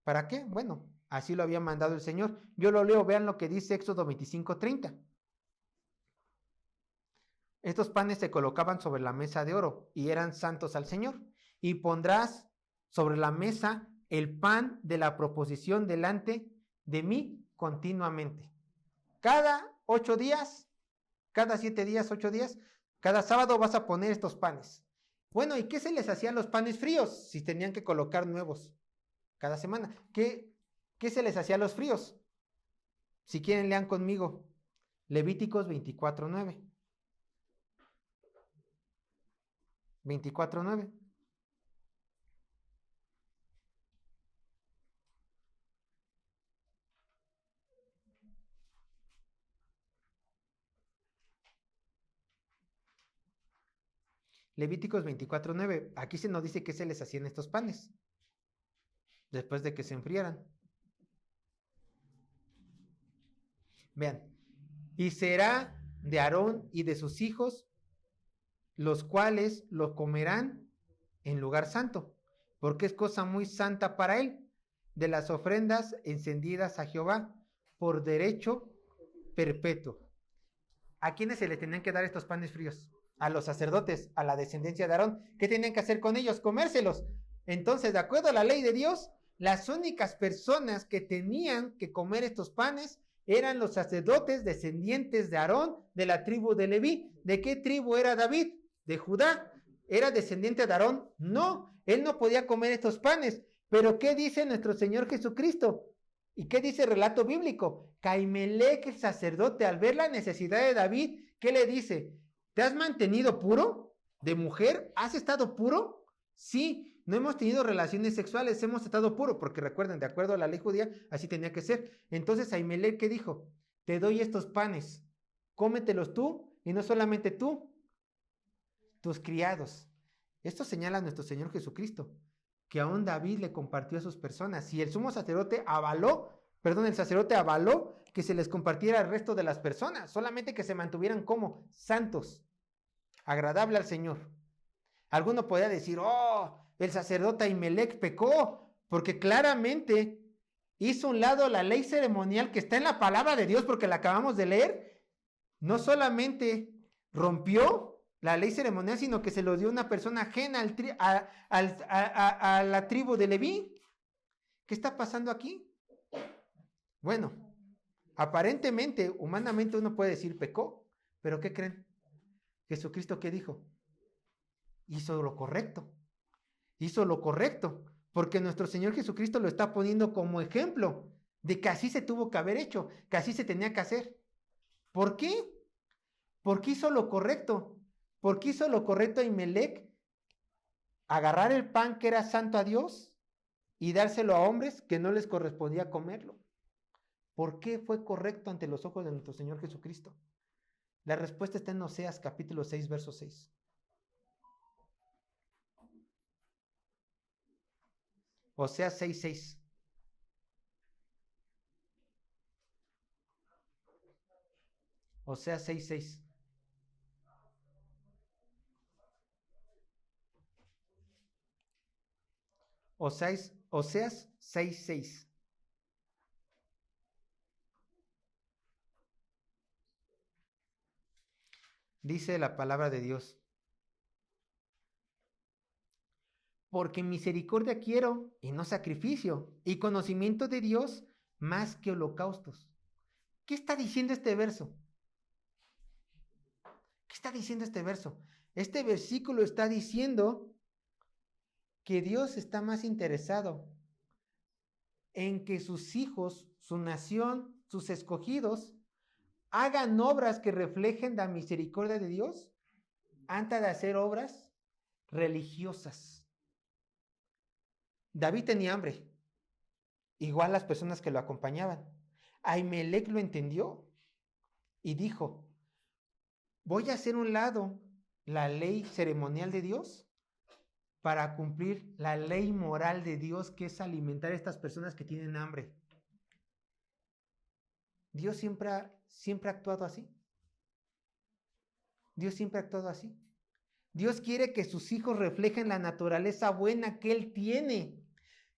¿Para qué? Bueno, así lo había mandado el Señor. Yo lo leo, vean lo que dice Éxodo 25:30. Estos panes se colocaban sobre la mesa de oro y eran santos al Señor. Y pondrás sobre la mesa el pan de la proposición delante de mí continuamente. Cada 8 días, cada 7 días, 8 días, cada sábado vas a poner estos panes. Bueno, ¿y qué se les hacía a los panes fríos si tenían que colocar nuevos cada semana? ¿Qué se les hacía a los fríos? Si quieren, lean conmigo. Levíticos 24:9. 24:9. Levíticos 24:9. Aquí se nos dice qué se les hacían estos panes después de que se enfriaran. Vean. Y será de Aarón y de sus hijos, los cuales lo comerán en lugar santo, porque es cosa muy santa para él, de las ofrendas encendidas a Jehová, por derecho perpetuo. ¿A quiénes se le tenían que dar estos panes fríos? A los sacerdotes, a la descendencia de Aarón. ¿Qué tenían que hacer con ellos? Comérselos. Entonces, de acuerdo a la ley de Dios, las únicas personas que tenían que comer estos panes eran los sacerdotes descendientes de Aarón, de la tribu de Leví. ¿De qué tribu era David? De Judá. ¿Era descendiente de Aarón? No, él no podía comer estos panes. Pero ¿qué dice nuestro Señor Jesucristo? ¿Y qué dice el relato bíblico? Ahimelech, el sacerdote, al ver la necesidad de David, ¿qué le dice? ¿Te has mantenido puro? ¿De mujer? ¿Has estado puro? Sí, no hemos tenido relaciones sexuales, hemos estado puro, porque recuerden, de acuerdo a la ley judía, así tenía que ser. Entonces Ahimelech, ¿qué dijo? Te doy estos panes, cómetelos tú, y no solamente tú, tus criados. Esto señala a nuestro Señor Jesucristo, que aún David le compartió a sus personas. Y el sumo sacerdote el sacerdote avaló que se les compartiera al resto de las personas, solamente que se mantuvieran como santos, agradable al Señor. Alguno podría decir, el sacerdote Ahimelech pecó, porque claramente hizo a un lado la ley ceremonial que está en la palabra de Dios, porque la acabamos de leer. No solamente rompió la ley ceremonial, sino que se lo dio una persona ajena a la tribu de Leví. ¿Qué está pasando aquí? Bueno, aparentemente, humanamente uno puede decir pecó, pero ¿qué creen? Jesucristo, ¿qué dijo? Hizo lo correcto, porque nuestro Señor Jesucristo lo está poniendo como ejemplo de que así se tuvo que haber hecho, que así se tenía que hacer. ¿Por qué? Porque hizo lo correcto. Porque hizo lo correcto Ahimelech, agarrar el pan que era santo a Dios y dárselo a hombres que no les correspondía comerlo. ¿Por qué fue correcto ante los ojos de nuestro Señor Jesucristo? La respuesta está en Oseas capítulo 6, verso 6. Oseas 6, 6. Oseas 6, 6. Oseas 6, 6. Dice la palabra de Dios: porque misericordia quiero y no sacrificio, y conocimiento de Dios más que holocaustos. ¿Qué está diciendo este verso? ¿Qué está diciendo este verso? Este versículo está diciendo que Dios está más interesado en que sus hijos, su nación, sus escogidos, hagan obras que reflejen la misericordia de Dios antes de hacer obras religiosas. David tenía hambre, igual las personas que lo acompañaban. Ahimelech lo entendió y dijo: voy a hacer un lado la ley ceremonial de Dios para cumplir la ley moral de Dios, que es alimentar a estas personas que tienen hambre. Dios siempre ha actuado así. Dios siempre ha actuado así. Dios quiere que sus hijos reflejen la naturaleza buena que Él tiene.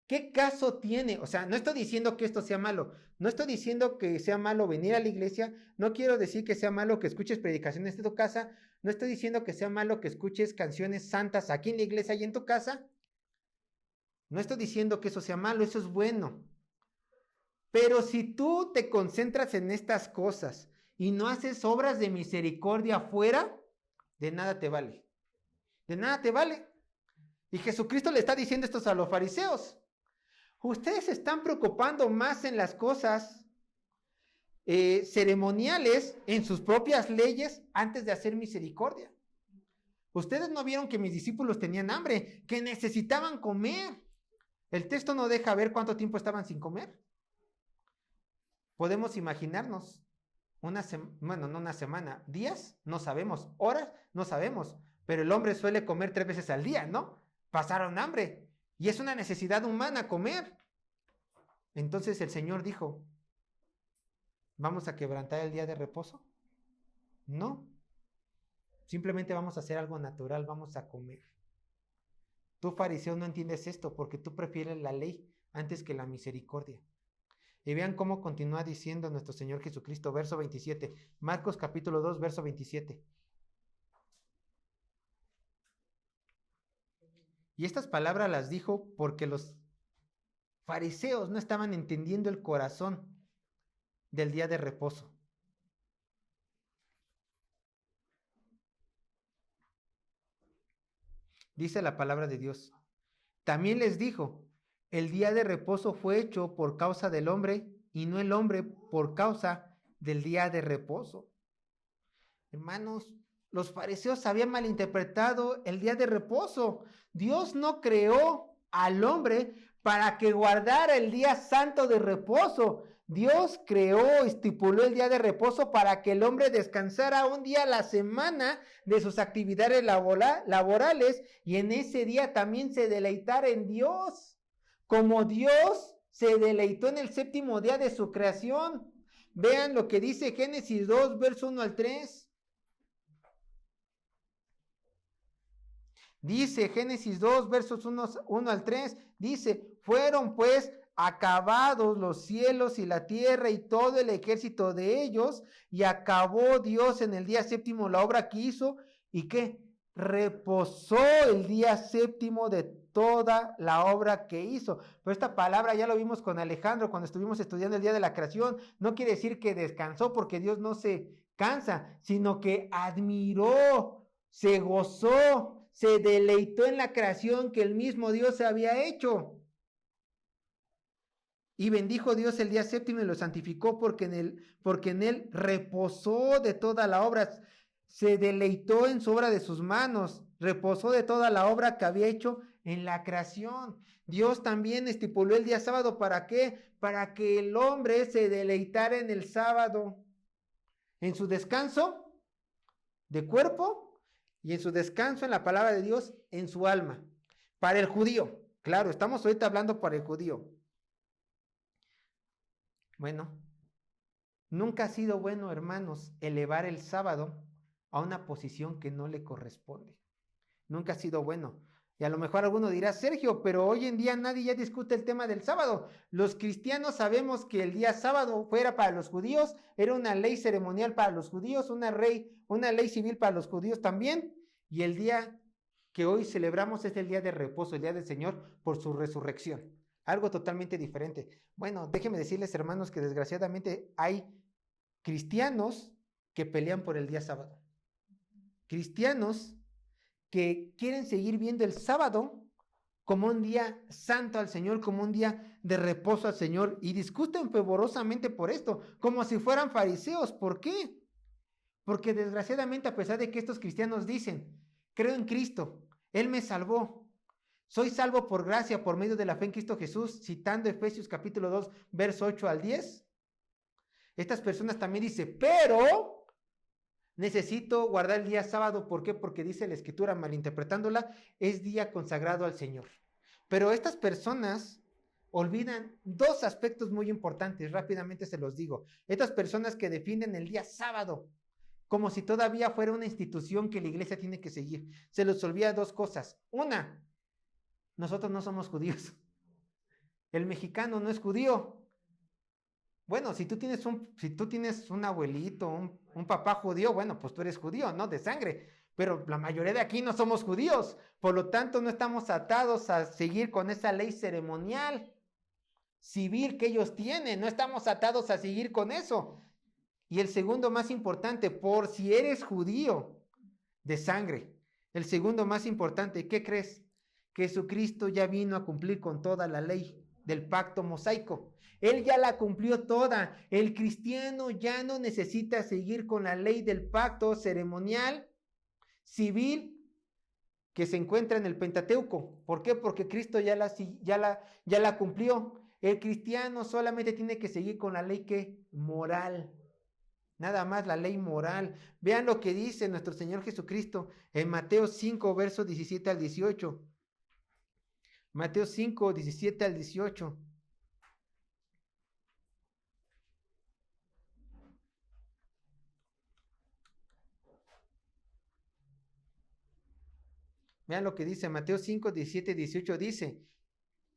¿Qué caso tiene? O sea, no estoy diciendo que esto sea malo. No estoy diciendo que sea malo venir a la iglesia. No quiero decir que sea malo que escuches predicaciones en tu casa. No estoy diciendo que sea malo que escuches canciones santas aquí en la iglesia y en tu casa. No estoy diciendo que eso sea malo, eso es bueno. Pero si tú te concentras en estas cosas y no haces obras de misericordia afuera, de nada te vale. De nada te vale. Y Jesucristo le está diciendo esto a los fariseos. Ustedes se están preocupando más en las cosas ceremoniales, en sus propias leyes, antes de hacer misericordia. Ustedes no vieron que mis discípulos tenían hambre, que necesitaban comer. El texto no deja ver cuánto tiempo estaban sin comer. Podemos imaginarnos no una semana, días, no sabemos, horas, no sabemos, pero el hombre suele comer 3 veces al día, ¿no? Pasaron hambre. Y es una necesidad humana comer. Entonces el Señor dijo, ¿vamos a quebrantar el día de reposo? No. Simplemente vamos a hacer algo natural, vamos a comer. Tú, fariseo, no entiendes esto porque tú prefieres la ley antes que la misericordia. Y vean cómo continúa diciendo nuestro Señor Jesucristo, verso 27. Marcos capítulo 2, verso 27. Y estas palabras las dijo porque los fariseos no estaban entendiendo el corazón del día de reposo. Dice la palabra de Dios. También les dijo, el día de reposo fue hecho por causa del hombre y no el hombre por causa del día de reposo. Hermanos, los fariseos habían malinterpretado el día de reposo. Dios no creó al hombre para que guardara el día santo de reposo. Dios creó, estipuló el día de reposo para que el hombre descansara un día a la semana de sus actividades laborales y en ese día también se deleitara en Dios, como Dios se deleitó en el 7º día de su creación. Vean lo que dice Génesis 2, verso 1 al 3. Dice Génesis 2, versos 1 al 3, dice, fueron pues acabados los cielos y la tierra y todo el ejército de ellos, y acabó Dios en el día 7º la obra que hizo, y ¿qué? Reposó el día 7º de toda la obra que hizo. Pero esta palabra ya lo vimos con Alejandro cuando estuvimos estudiando el día de la creación. No quiere decir que descansó porque Dios no se cansa, sino que admiró, se gozó, se deleitó en la creación que el mismo Dios se había hecho. Y bendijo Dios el día 7º y lo santificó porque en él reposó de toda la obra, se deleitó en su obra de sus manos, reposó de toda la obra que había hecho en la creación. Dios también estipuló el día sábado, ¿para qué? Para que el hombre se deleitara en el sábado, en su descanso de cuerpo, y en su descanso en la palabra de Dios, en su alma. Para el judío, claro, estamos ahorita hablando para el judío. Bueno, nunca ha sido bueno, hermanos, elevar el sábado a una posición que no le corresponde. Nunca ha sido bueno. Y a lo mejor alguno dirá, Sergio, pero hoy en día nadie ya discute el tema del sábado. Los cristianos sabemos que el día sábado fuera para los judíos, era una ley ceremonial para los judíos, una ley civil para los judíos también, y el día que hoy celebramos es el día de reposo, el día del Señor por su resurrección. Algo totalmente diferente. Bueno, déjenme decirles, hermanos, que desgraciadamente hay cristianos que pelean por el día sábado. Cristianos que quieren seguir viendo el sábado como un día santo al Señor, como un día de reposo al Señor, y discuten fervorosamente por esto, como si fueran fariseos. ¿Por qué? Porque desgraciadamente, a pesar de que estos cristianos dicen, creo en Cristo, Él me salvó, soy salvo por gracia, por medio de la fe en Cristo Jesús, citando Efesios capítulo 2, verso 8 al 10, estas personas también dicen, pero Necesito guardar el día sábado. ¿Por qué? Porque dice la Escritura, malinterpretándola, es día consagrado al Señor. Pero estas personas olvidan dos aspectos muy importantes. Rápidamente se los digo. Estas personas que defienden el día sábado como si todavía fuera una institución que la iglesia tiene que seguir, se les olvida dos cosas. Una, nosotros no somos judíos. El mexicano no es judío. Bueno, si tú tienes un abuelito, un papá judío, bueno, pues tú eres judío, ¿no? De sangre. Pero la mayoría de aquí no somos judíos. Por lo tanto, no estamos atados a seguir con esa ley ceremonial civil que ellos tienen. No estamos atados a seguir con eso. Y el segundo más importante, por si eres judío de sangre, el segundo más importante, ¿qué crees? Jesucristo ya vino a cumplir con toda la ley del pacto mosaico. Él ya la cumplió toda. El cristiano ya no necesita seguir con la ley del pacto ceremonial, civil, que se encuentra en el Pentateuco. ¿Por qué? Porque Cristo ya la cumplió. El cristiano solamente tiene que seguir con la ley que moral. Nada más la ley moral. Vean lo que dice nuestro Señor Jesucristo en Mateo 5, versos 17 al 18. Mateo 5, 17 al 18. Vean lo que dice Mateo 5, 17, 18. Dice: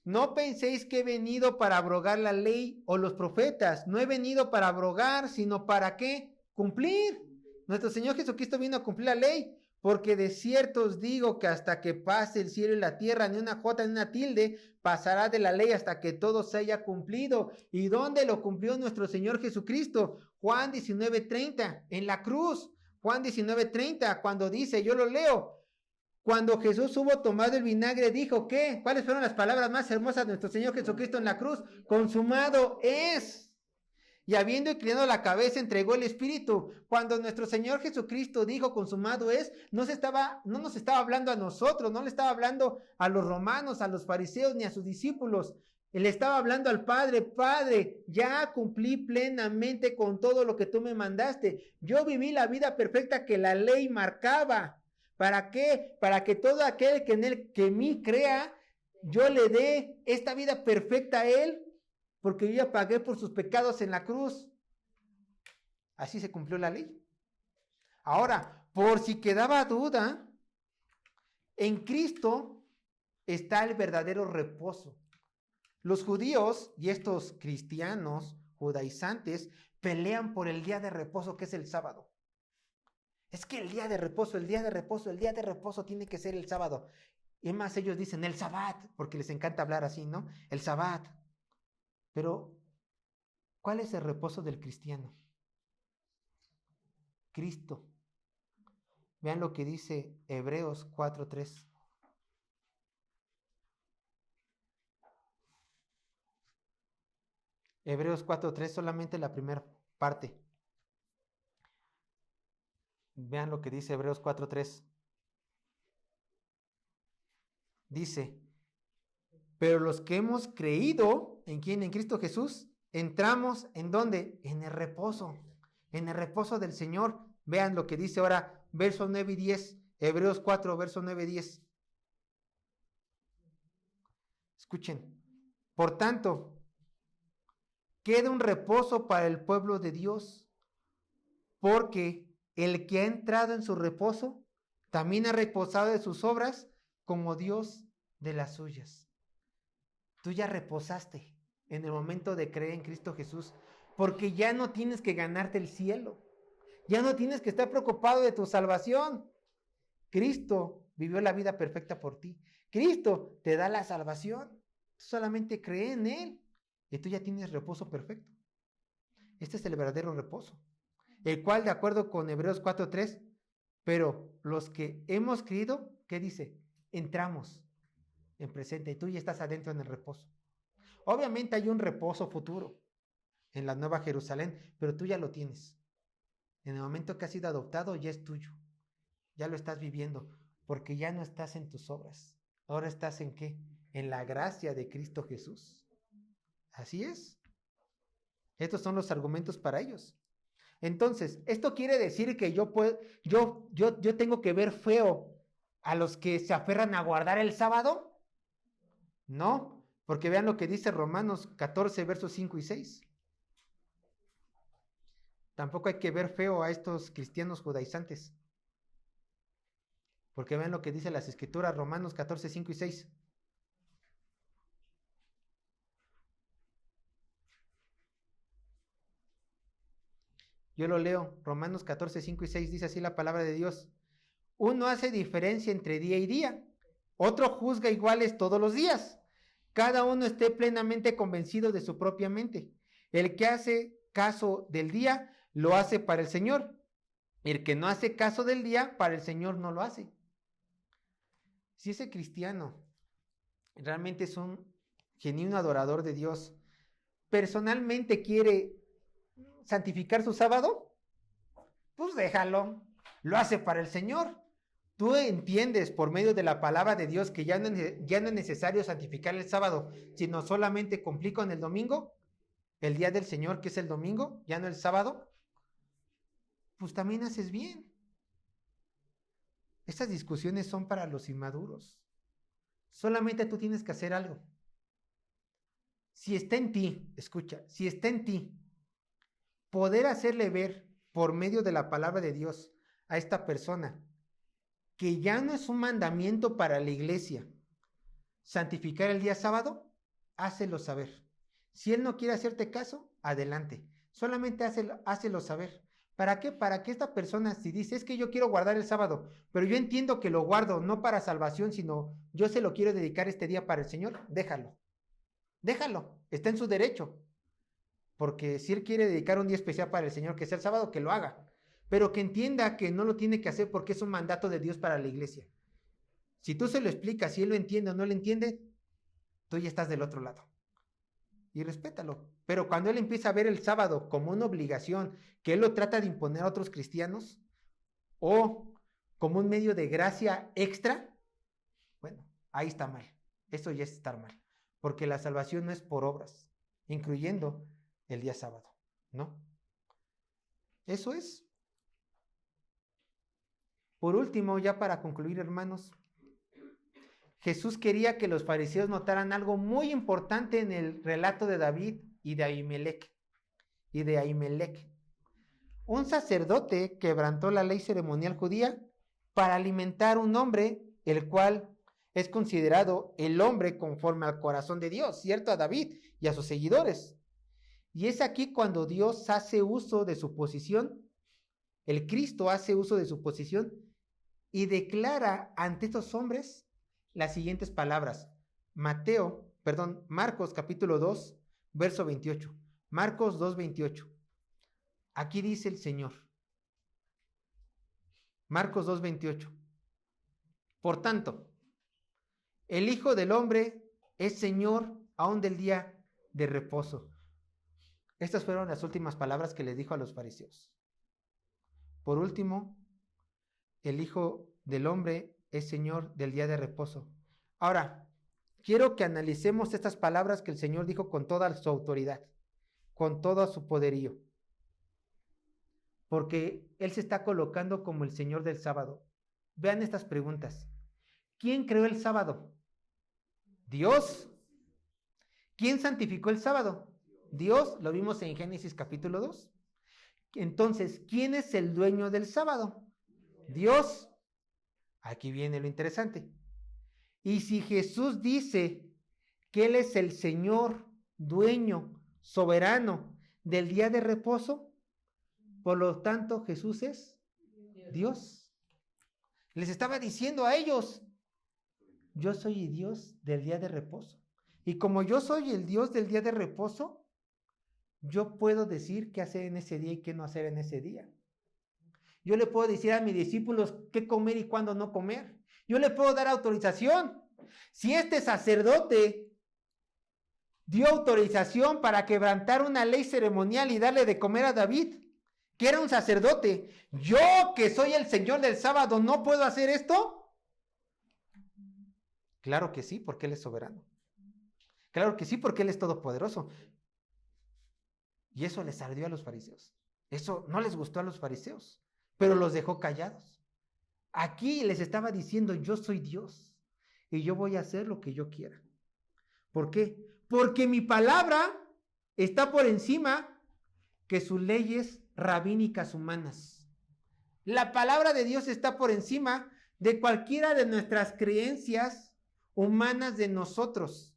no penséis que he venido para abrogar la ley o los profetas. No he venido para abrogar, sino para ¿qué? Cumplir. Nuestro Señor Jesucristo vino a cumplir la ley. Porque de cierto os digo que hasta que pase el cielo y la tierra, ni una jota ni una tilde pasará de la ley hasta que todo se haya cumplido. ¿Y dónde lo cumplió nuestro Señor Jesucristo? Juan 19:30, en la cruz. Juan 19:30, cuando dice, yo lo leo: cuando Jesús hubo tomado el vinagre, dijo, ¿qué? ¿Cuáles fueron las palabras más hermosas de nuestro Señor Jesucristo en la cruz? Consumado es. Y habiendo inclinado la cabeza, entregó el Espíritu. Cuando nuestro Señor Jesucristo dijo, consumado es, no nos estaba hablando a nosotros, no le estaba hablando a los romanos, a los fariseos, ni a sus discípulos. Él estaba hablando al Padre: Padre, ya cumplí plenamente con todo lo que tú me mandaste. Yo viví la vida perfecta que la ley marcaba. ¿Para qué? Para que todo aquel que en mí crea, yo le dé esta vida perfecta a él, porque yo ya pagué por sus pecados en la cruz. Así se cumplió la ley. Ahora, por si quedaba duda, en Cristo está el verdadero reposo. Los judíos y estos cristianos judaizantes pelean por el día de reposo, que es el sábado. Es que el día de reposo tiene que ser el sábado. Y más, ellos dicen el sabbat, porque les encanta hablar así, ¿no? El sabbat. Pero, ¿cuál es el reposo del cristiano? Cristo. Vean lo que dice Hebreos 4:3. Hebreos 4:3, solamente la primera parte. Vean lo que dice Hebreos 4:3. Dice: pero los que hemos creído, ¿en quién? En Cristo Jesús, entramos, ¿en dónde? En el reposo del Señor. Vean lo que dice ahora, versos 9 y 10, Hebreos 4, versos 9 y 10. Escuchen: por tanto, queda un reposo para el pueblo de Dios, porque el que ha entrado en su reposo, también ha reposado de sus obras, como Dios de las suyas. Tú ya reposaste en el momento de creer en Cristo Jesús, porque ya no tienes que ganarte el cielo. Ya no tienes que estar preocupado de tu salvación. Cristo vivió la vida perfecta por ti. Cristo te da la salvación. Tú solamente cree en Él y tú ya tienes reposo perfecto. Este es el verdadero reposo, el cual, de acuerdo con Hebreos 4:3, pero los que hemos creído, ¿qué dice? Entramos en presente, y tú ya estás adentro en el reposo. Obviamente hay un reposo futuro en la Nueva Jerusalén, pero tú ya lo tienes. En el momento que has sido adoptado, ya es tuyo. Ya lo estás viviendo, porque ya no estás en tus obras. Ahora estás ¿en qué? En la gracia de Cristo Jesús. Así es. Estos son los argumentos para ellos. Entonces, ¿esto quiere decir que yo tengo que ver feo a los que se aferran a guardar el sábado? No, porque vean lo que dice Romanos 14, versos 5 y 6. Tampoco hay que ver feo a estos cristianos judaizantes. Porque vean lo que dice las escrituras, Romanos 14, 5 y 6. Yo lo leo, Romanos 14, 5 y 6, dice así la palabra de Dios. Uno hace diferencia entre día y día, otro juzga iguales todos los días. Cada uno esté plenamente convencido de su propia mente. El que hace caso del día, lo hace para el Señor. El que no hace caso del día, para el Señor no lo hace. Si ese cristiano realmente es un genuino adorador de Dios, personalmente quiere santificar su sábado, pues déjalo, lo hace para el Señor. Tú entiendes por medio de la palabra de Dios que ya no es necesario santificar el sábado, sino solamente cumplir con el domingo, el día del Señor que es el domingo, ya no el sábado, pues también haces bien. Estas discusiones son para los inmaduros. Solamente tú tienes que hacer algo. Si está en ti, escucha, si está en ti, poder hacerle ver por medio de la palabra de Dios a esta persona que ya no es un mandamiento para la iglesia santificar el día sábado, hácelo saber. Si él no quiere hacerte caso, adelante. Solamente hácelo saber. ¿Para qué? Para que esta persona, si dice, es que yo quiero guardar el sábado, pero yo entiendo que lo guardo no para salvación, sino yo se lo quiero dedicar este día para el Señor, déjalo. Déjalo, está en su derecho. Porque si él quiere dedicar un día especial para el Señor, que sea el sábado, que lo haga. Pero que entienda que no lo tiene que hacer porque es un mandato de Dios para la iglesia. Si tú se lo explicas, si él lo entiende o no lo entiende, tú ya estás del otro lado. Y respétalo. Pero cuando él empieza a ver el sábado como una obligación, que él lo trata de imponer a otros cristianos, o como un medio de gracia extra, bueno, ahí está mal. Eso ya es estar mal. Porque la salvación no es por obras, incluyendo el día sábado, ¿no? Eso es. Por último, ya para concluir, hermanos, Jesús quería que los fariseos notaran algo muy importante en el relato de David y de Ahimelech. Un sacerdote quebrantó la ley ceremonial judía para alimentar un hombre, el cual es considerado el hombre conforme al corazón de Dios, ¿cierto? A David y a sus seguidores. Y es aquí cuando Dios hace uso de su posición, el Cristo hace uso de su posición y declara ante estos hombres las siguientes palabras. Marcos capítulo 2, verso 28. Marcos 2, 28. Aquí dice el Señor. Marcos 2, 28. Por tanto, el Hijo del Hombre es Señor aún del día de reposo. Estas fueron las últimas palabras que le dijo a los fariseos. Por último, el Hijo del Hombre es Señor del día de reposo. Ahora, quiero que analicemos estas palabras que el Señor dijo con toda su autoridad, con todo su poderío. Porque Él se está colocando como el Señor del sábado. Vean estas preguntas. ¿Quién creó el sábado? Dios. ¿Quién santificó el sábado? Dios, lo vimos en Génesis capítulo 2. Entonces, ¿quién es el dueño del sábado? Dios. Aquí viene lo interesante. Y si Jesús dice que Él es el Señor, dueño, soberano del día de reposo, por lo tanto Jesús es Dios. Les estaba diciendo a ellos, yo soy el Dios del día de reposo. Y como yo soy el Dios del día de reposo, yo puedo decir qué hacer en ese día y qué no hacer en ese día. Yo le puedo decir a mis discípulos qué comer y cuándo no comer. Yo le puedo dar autorización. Si este sacerdote dio autorización para quebrantar una ley ceremonial y darle de comer a David, que era un sacerdote, yo que soy el Señor del sábado, ¿no puedo hacer esto? Claro que sí, porque Él es soberano. Claro que sí, porque Él es todopoderoso. Y eso les ardió a los fariseos. Eso no les gustó a los fariseos, pero los dejó callados. Aquí les estaba diciendo, yo soy Dios y yo voy a hacer lo que yo quiera. ¿Por qué? Porque mi palabra está por encima que sus leyes rabínicas humanas. La palabra de Dios está por encima de cualquiera de nuestras creencias humanas de nosotros.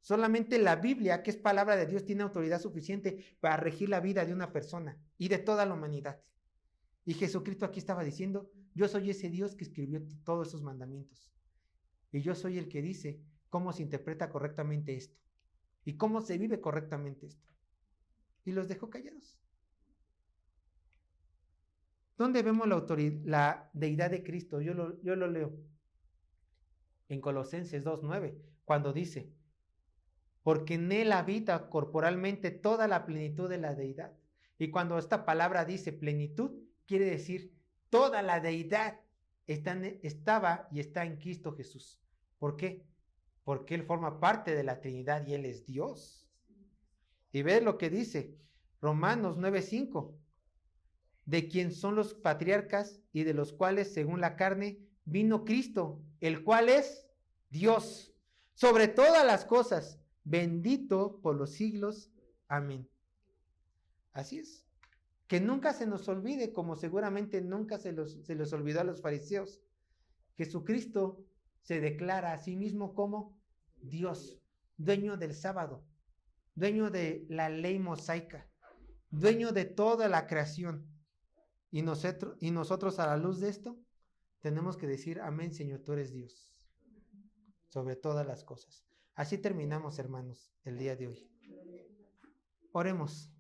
Solamente la Biblia, que es palabra de Dios, tiene autoridad suficiente para regir la vida de una persona y de toda la humanidad. Y Jesucristo aquí estaba diciendo, yo soy ese Dios que escribió todos esos mandamientos. Y yo soy el que dice cómo se interpreta correctamente esto. Y cómo se vive correctamente esto. Y los dejó callados. ¿Dónde vemos la deidad de Cristo? Yo lo leo. En Colosenses 2:9, cuando dice, porque en él habita corporalmente toda la plenitud de la deidad. Y cuando esta palabra dice plenitud, quiere decir toda la deidad estaba y está en Cristo Jesús. ¿Por qué? Porque él forma parte de la Trinidad y él es Dios. Y ve lo que dice Romanos 9:5, de quien son los patriarcas y de los cuales según la carne vino Cristo, el cual es Dios sobre todas las cosas, bendito por los siglos. Amén. Así es. Que nunca se nos olvide, como seguramente nunca se les olvidó a los fariseos, Jesucristo se declara a sí mismo como Dios, dueño del sábado, dueño de la ley mosaica, dueño de toda la creación. Y nosotros a la luz de esto tenemos que decir, amén, Señor, tú eres Dios sobre todas las cosas. Así terminamos, hermanos, el día de hoy. Oremos.